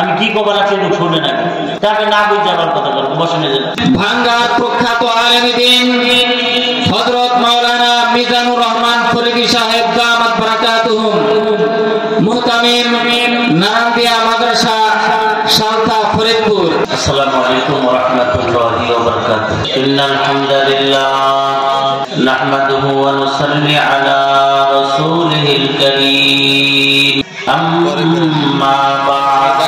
আমি কি কবার আছে শুনে না তাকে না বুঝতে আবার কথা বলবো বসে নিয়ে যাবে ভাঙ্গার প্রখ্যাত আলেমে দ্বীন হযরত মাওলানা মিজানুর রহমান ফরিদি সাহেব দামাত বারাকাতুহুম মুহতামিম নারায়ণদিয়া মাদ্রাসা সালতা ফরিদপুর। আসসালামু আলাইকুম ওয়া রাহমাতুল্লাহি ওয়া বারাকাতুহু। ইন্নাল হামদালিল্লাহ নাহমাদুহু ওয়া নুসাল্লি আলা রাসূলিহিল কারীম আম্মা বা'দ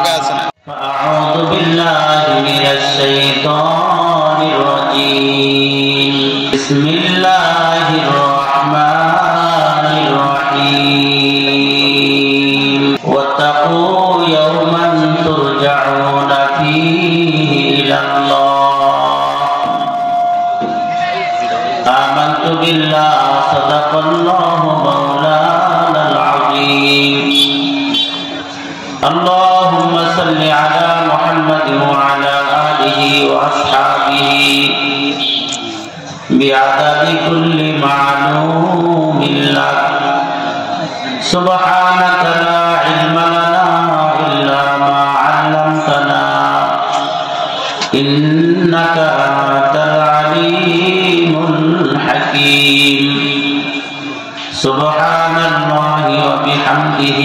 ফাআউযু বিল্লাহি মিনাশ শাইতানির রাজীম বিসমিল্লাহির রাহমানির রাহিম ওয়াত্তাকু ইয়াওমান তুরজাউনা ফীহি ইলাল্লাহ আমানতু বিল্লাহি সাদাকাল্লাহু মাওলানাল আযীম اللهم صل على محمد وعلى آله وأصحابه بعدد كل معلوم لك سبحانك لا علم لنا إلا ما علمتنا إنك أنت العليم الحكيم سبحان الله وبحمده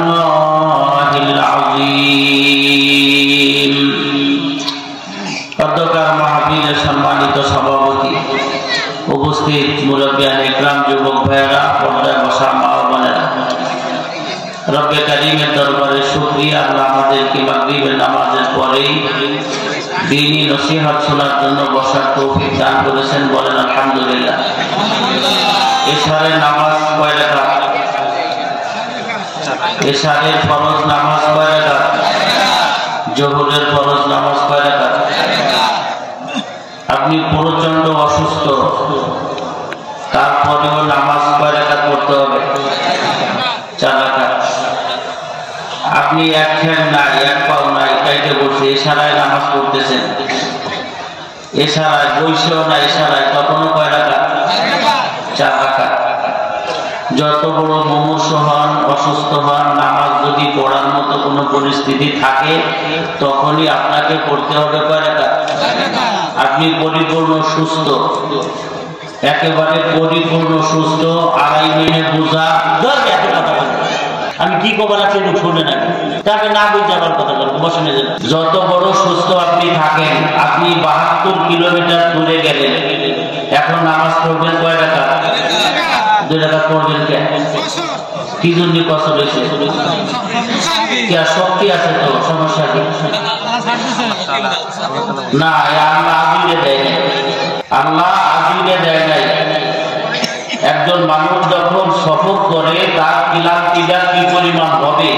সুবহানাল্লাহিল আযীম। অধ্যকার মাহফিলের সম্মানিত সভাপতি, উপস্থিত মুরব্বিয়ান ইকরাম, যুবক ভাইয়েরা, পর্দায় বসা মা ও বোনেরা, রব্বে কারীমের দরবারে শুকরিয়া, আল্লাহ আমাদেরকে মাগরিবের নামাজের পরেই দ্বীনি নসিহত শোনার জন্য বসার তৌফিক দান করেছেন। বলেন আলহামদুলিল্লাহ। এশারের নামাজ কয় রাকাত? এশারের ফরজ নামাজ কয় রাকাত? জোহরের ফরজ নামাজ কয় রাকাত? আপনি প্রচন্ড অসুস্থ, তারপরেও নামাজ কয় রাকাত পড়তে হবে? 4 রাকাত। আপনি এক ঠ্যাং নাই, এক পাও নাই, কাইতে বসে ইশারায় নামাজ পড়তেছেন, ইশারায় বইসেও না, ইশারায় তখনও কয় রাকাত? 4 রাকাত। যত বড় মুমূর্ষ হন, অসুস্থ হন, নামাজ যদি পড়ার মতো কোনো পরিস্থিতি থাকে তখনই আপনাকে পড়তে হবে কয় রাকাত? আপনি পরিপূর্ণ সুস্থ, একেবারে পরিপূর্ণ সুস্থ, 2.5 মিনিট বোঝা আমি কি কবার আছে শুনে না তাকে না বুঝতে আবার কথা বলবো বসে নিয়ে যাবে। যত বড় সুস্থ আপনি থাকেন, আপনি 72 কিলোমিটার দূরে গেলেন, এখন নামাজ পড়বেন কয় রাকাত? 2 রাকাত পড়বেন। কেন? কি জন্য কষ্ট হয়েছে? কি আর শক্তি আছে তো? সমস্যা কি? না, আল্লাহ আজিলে দেয় নাই, আল্লাহ আজিলে দেয় নাই। একজন মানুষ যখন সফর করে তার ক্লান্তিটা কি পরিমাণ হবে,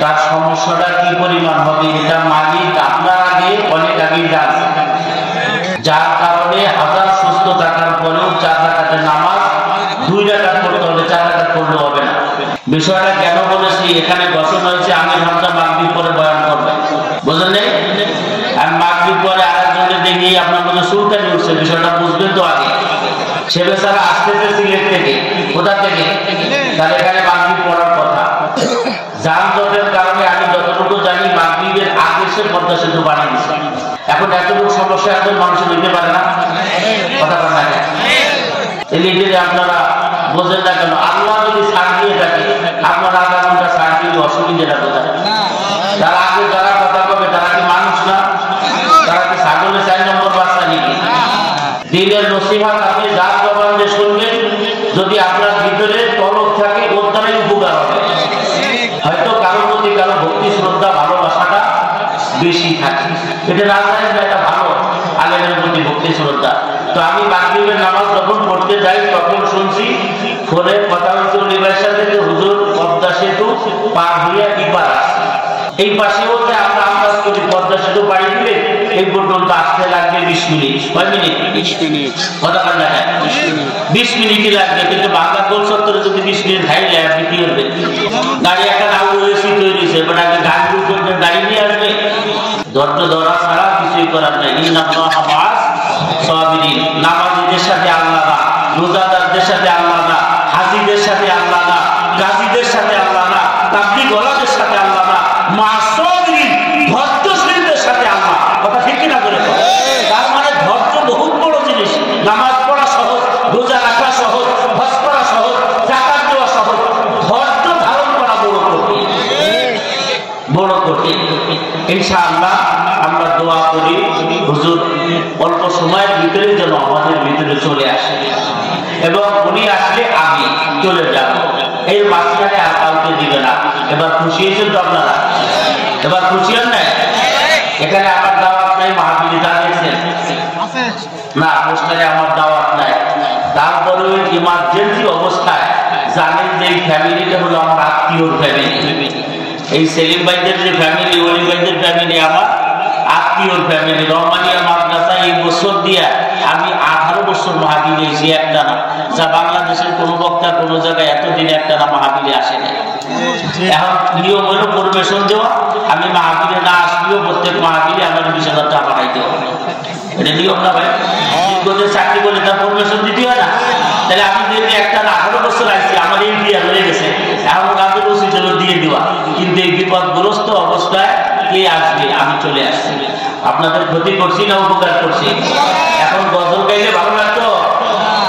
তার সমস্যাটা কি পরিমাণ হবে, এটা মালিক আপনার আগে অনেক আগে জানে। যার কারণে হাজার সুস্থ থাকার পরেও 4 রাকাতের নামাজ 2 রাকাত পড়তে হবে, 4 রাকাত পড়লে হবে না। বিষয়টা কেন বলেছি, এখানে ঘোষণা হয়েছে আমির হামজা মাগরিব পরে বয়ান করবে, বুঝলেন নাই? আর মাগরিব পরে আরেকজনের দেখি আপনার মধ্যে সুলতানি উঠছে, বিষয়টা বুঝবেন তো আগে। সে বেচারা আসতেছে সিলেট থেকে, কোথা থেকে? তাহলে এখানে মাগরিব পড়ার কথা। যানজটের কারণে আমি যতটুকু জানি মাগরিবের আগে সে পদ্মা সেতু বানিয়ে দিচ্ছে। এখন এতটুকু সমস্যা একজন মানুষ নিতে পারে না, কথা বলেন না কেন? এই লিখে আপনারা বোঝেন না কেন? আল্লাহ যদি ছাড় দিয়ে থাকে, আপনারা আধা ঘন্টা ছাড় দিলে অসুবিধাটা কোথায়? তার আগে যারা কথা কবে তারা কি মানুষ না? তারা কি ছাগলের 4 নম্বর বাচ্চা নাকি? দিনের নসিহত আপনি যার জবান দিয়ে শুনবেন, যদি আপনার ভিতরে তলব থাকে ওর দ্বারাই উপকার হবে। হয়তো কারোর প্রতি কারো ভক্তি, শ্রদ্ধা, ভালোবাসাটা বেশি থাকে, এটা না জানেন না, এটা ভালো আলেমের প্রতি ভক্তি, শ্রদ্ধা। তো আমি মাগরিবের নামাজ যখন পড়তে যাই তখন শুনছি ফোনে কথা হচ্ছে ওলিবার সাথে যে হুজুর পদ্মা সেতু পার হইয়া এবার আসছে। এই পাশেও যে আমরা আন্দাজ করি পদ্মা সেতু পাড়ি দিলে এই পর্যন্ত আসতে লাগবে 20 মিনিট। কয় মিনিট? 20 মিনিট। কথা বলেন না? 20 মিনিটই লাগবে, কিন্তু বাংলা গোল চত্বরে যদি 20 মিনিট খাইলে আপনি কি করবেন? গাড়ি একটা আউট হয়েছি তৈরি হয়েছে, বাট আগে গাড়ি করবেন, গাড়ি নিয়ে আসবে। ধৈর্য ধরা ছাড়া কিছুই করার নাই। ইন্নাল্লাহা মা'আস সাবিরিন। নামাজীদের সাথে আল্লাহ না, রোজাদারদের সাথে আল্লাহ না, হাজীদের সাথে আল্লাহ না, ইনশাআল্লাহ আমরা দোয়া করি হুজুর অল্প সময়ের ভিতরে যেন আমাদের ভিতরে চলে আসে, এবং উনি আসলে আমি চলে যাব, এর মাঝখানে আর কাউকে দিবে না। এবার খুশি হয়েছেন তো আপনারা? এবার খুশি হন নাই? এখানে আমার দাওয়াত নাই, মাহফিলে জানিয়েছেন না, পোস্টারে আমার দাওয়াত নাই। তারপরে ওই ইমার্জেন্সি অবস্থায় জানেন যে এই ফ্যামিলিটা হলো আমার আত্মীয়র ফ্যামিলি, এই সেলিম ভাইদের যে ফ্যামিলি, ওলি ভাইদের ফ্যামিলি আমার আত্মীয়র ফ্যামিলি। রহমানিয়া মাদ্রাসায় এই বছর দিয়া আমি 18 বছর মাহফিলে এসে একটা না, যা বাংলাদেশের কোনো বক্তা কোনো জায়গায় এতদিনে একটা না মাহফিলে আসে না। এখন নিয়ম হলো পরিবেশন দেওয়া, আমি মাহফিলে না আসলেও প্রত্যেক মাহফিলে আমার 20,000 টাকা পাঠাইতে হবে, এটা নিয়ম না ভাই? চাকরি করলে তার পরিবেশন দিতে হয় না? তাহলে আমি যদি একটা 18 বছর আসছি, আমার এই বিয়ে হয়ে গেছে, এখন কাজে উচিত হলো দিয়ে দেওয়া, কিন্তু এই বিপদগ্রস্ত অবস্থায় কে আসবে? আমি চলে আসছি। আপনাদের ক্ষতি করছি না উপকার করছি? এখন গজল গাইলে ভালো লাগতো,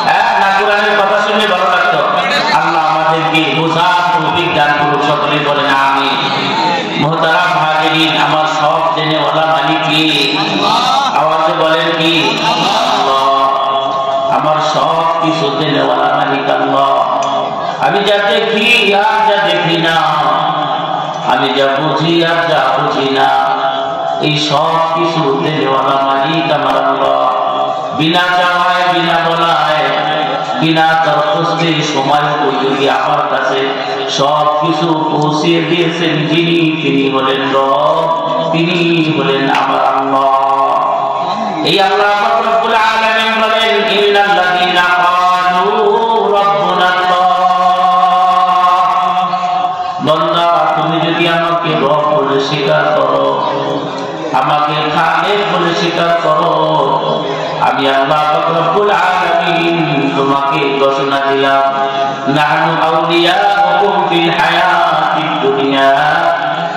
হ্যাঁ, না কোরআনের কথা শুনলে ভালো লাগতো? আল্লাহ আমাদেরকে বোঝার তৌফিক দান করুন, সকলে বলেন আমিন। মুহতারাম হাজিরিন, আমার সব জেনেওয়ালা মালিক কি? আওয়াজে বলেন কি? আল্লাহ। আমার সব কিছু জেনেওয়ালা মালিক আল্লাহ। আমি যা দেখি আর যা দেখি না, আমি যা বুঝি আর যা বুঝি না, এই সব কিছু দেওয়ালা মালিক আমার আল্লাহ। বিনা চাওয়ায়, বিনা বলায়, বিনা দরখাস্তে সময় উপযোগী আমার কাছে সব কিছু পৌঁছিয়ে দিয়েছেন যিনি, তিনি হলেন রব, তিনি হলেন আমার আল্লাহ। এই আল্লাহ রব্বুল আলামিন বলেন, ইন্নাল্লাযীনা ক্বালু রাব্বুনা আল্লাহ। বান্দা, তুমি যদি আমাকে রব বলে স্বীকার করো, আমাকে খালেক বলে স্বীকার করো, আমি আল্লাহ রব্বুল আলামিন তোমাকে ঘোষণা দিলাম, নাহনু আউলিয়াউকুম ফিল হায়াতিদ দুনিয়া,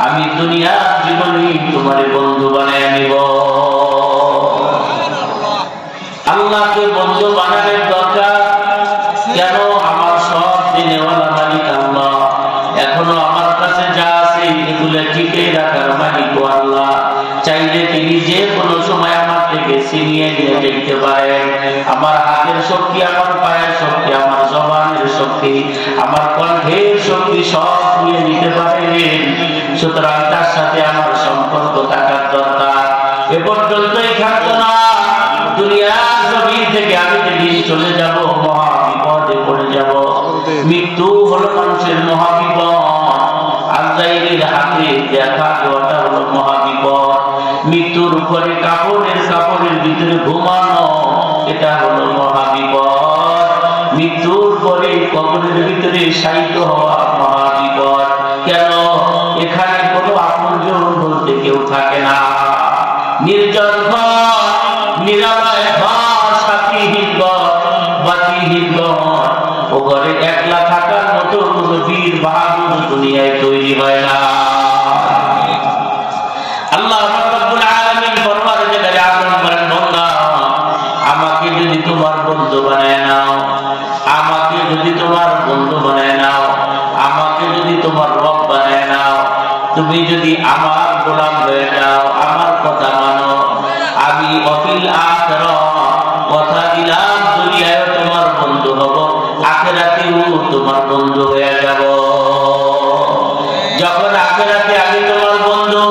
আমি দুনিয়ার জীবনে তোমার বন্ধু বানায় নিব। আল্লাহকে বন্ধু বানানোর দরকার কেন? আমার সব দিনেওয়ালা মালিক আল্লাহ। এখনো আমার কাছে যা আছে এগুলো টিকে রাখার মালিক আল্লাহ। চাইলে তিনি যে কোনো সময় আমার থেকে ছিনিয়ে নিয়ে যেতে পারেন। আমার হাতের শক্তি, আমার পায়ের শক্তি, আমার জবানের শক্তি, আমার কণ্ঠের শক্তি সব নিয়ে নিতে পারেন। সুতরাং তার সাথে আমার সম্পর্ক থাকার দরকার। এ পর্যন্তই থাকতো না, দুনিয়ার জমিন থেকে আমি যেদিন চলে যাব মহা বিপদে পড়ে যাব। মৃত্যু হলো মানুষের মহা বিপদ, আজরাইলের হাতে দেখা দেওয়াটা হলো মহা বিপদ। মৃত্যুর উপরে কাপড়ের ভিতরে ঘুমানো, এটা হলো মহা বিপদ। মৃত্যুর পরে কবরের ভিতরে শায়িত হওয়া মহা বিপদ। কেন? এখানে কোনো আপনজন বলতে কেউ থাকে না। নির্জন ঘর, নিরাময় ঘর, সাথীহীন ঘর, বাতিহীন ঘর, ও ঘরে একলা থাকার মতো কোনো বীর বাহাদুর দুনিয়ায় তৈরি হয় না। আল্লাহ রাব্বুল আলামিন ফরমানে যে আগুন বলেন, বান্দা, আমাকে যদি তোমার বন্ধু বানায় নাও, আমাকে যদি তোমার বন্ধু বানায় নাও, আমাকে যদি তোমার রব বানায় নাও, তুমি যদি আমার গোলাম হয়ে যাও, আমার কথা মানো, আমি অফিল আখিরাহ কথা দিলাম দুনিয়ায় তোমার বন্ধু হব, আখিরাতেও তোমার বন্ধু হয়ে যাব। যখন আখিরাতে আমি তোমার বন্ধু,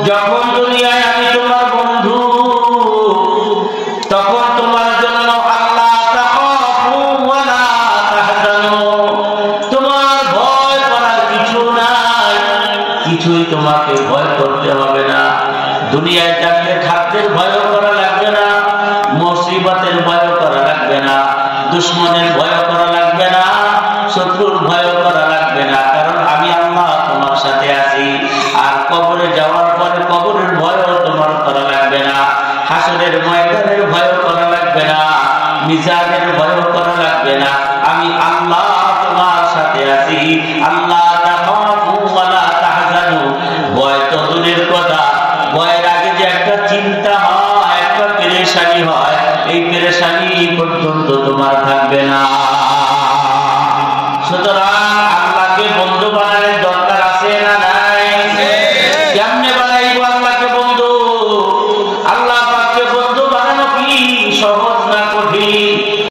যখন দুনিয়ায় আমি তোমার বন্ধু, তখন তোমার জন্য আল্লাহ তাখাফু ওয়া লা তাহজানু, তোমার ভয় করার কিছু নাই, কিছুই তোমাকে ভয় করতে হবে না। দুনিয়ায় থাকলে খাদ্যের ভয় করা লাগবে না, মুসিবতের ভয় করা লাগবে না, দুশমনের ভয় করা লাগবে না, শত্রুর ভয় করা লাগবে না, কারণ আমি আল্লাহ তোমার সাথে আছি। আর কবরে যাওয়ার পরে কবরের ভয়ও তোমার করা লাগবে না, হাসরের ময়দানের ভয় করা লাগবে না, মিজানের ভয় করা লাগবে না। আমি আল্লাহ তোমার সাথে আছি। আল্লাহ তাখাফু ওয়া লা তাহজানু, ভয় তো দূরের কথা, ভয়ের আগে যে একটা চিন্তা হয়, একটা পেরেশানি হয়, এই পেরেশানি পর্যন্ত তোমার থাকবে না।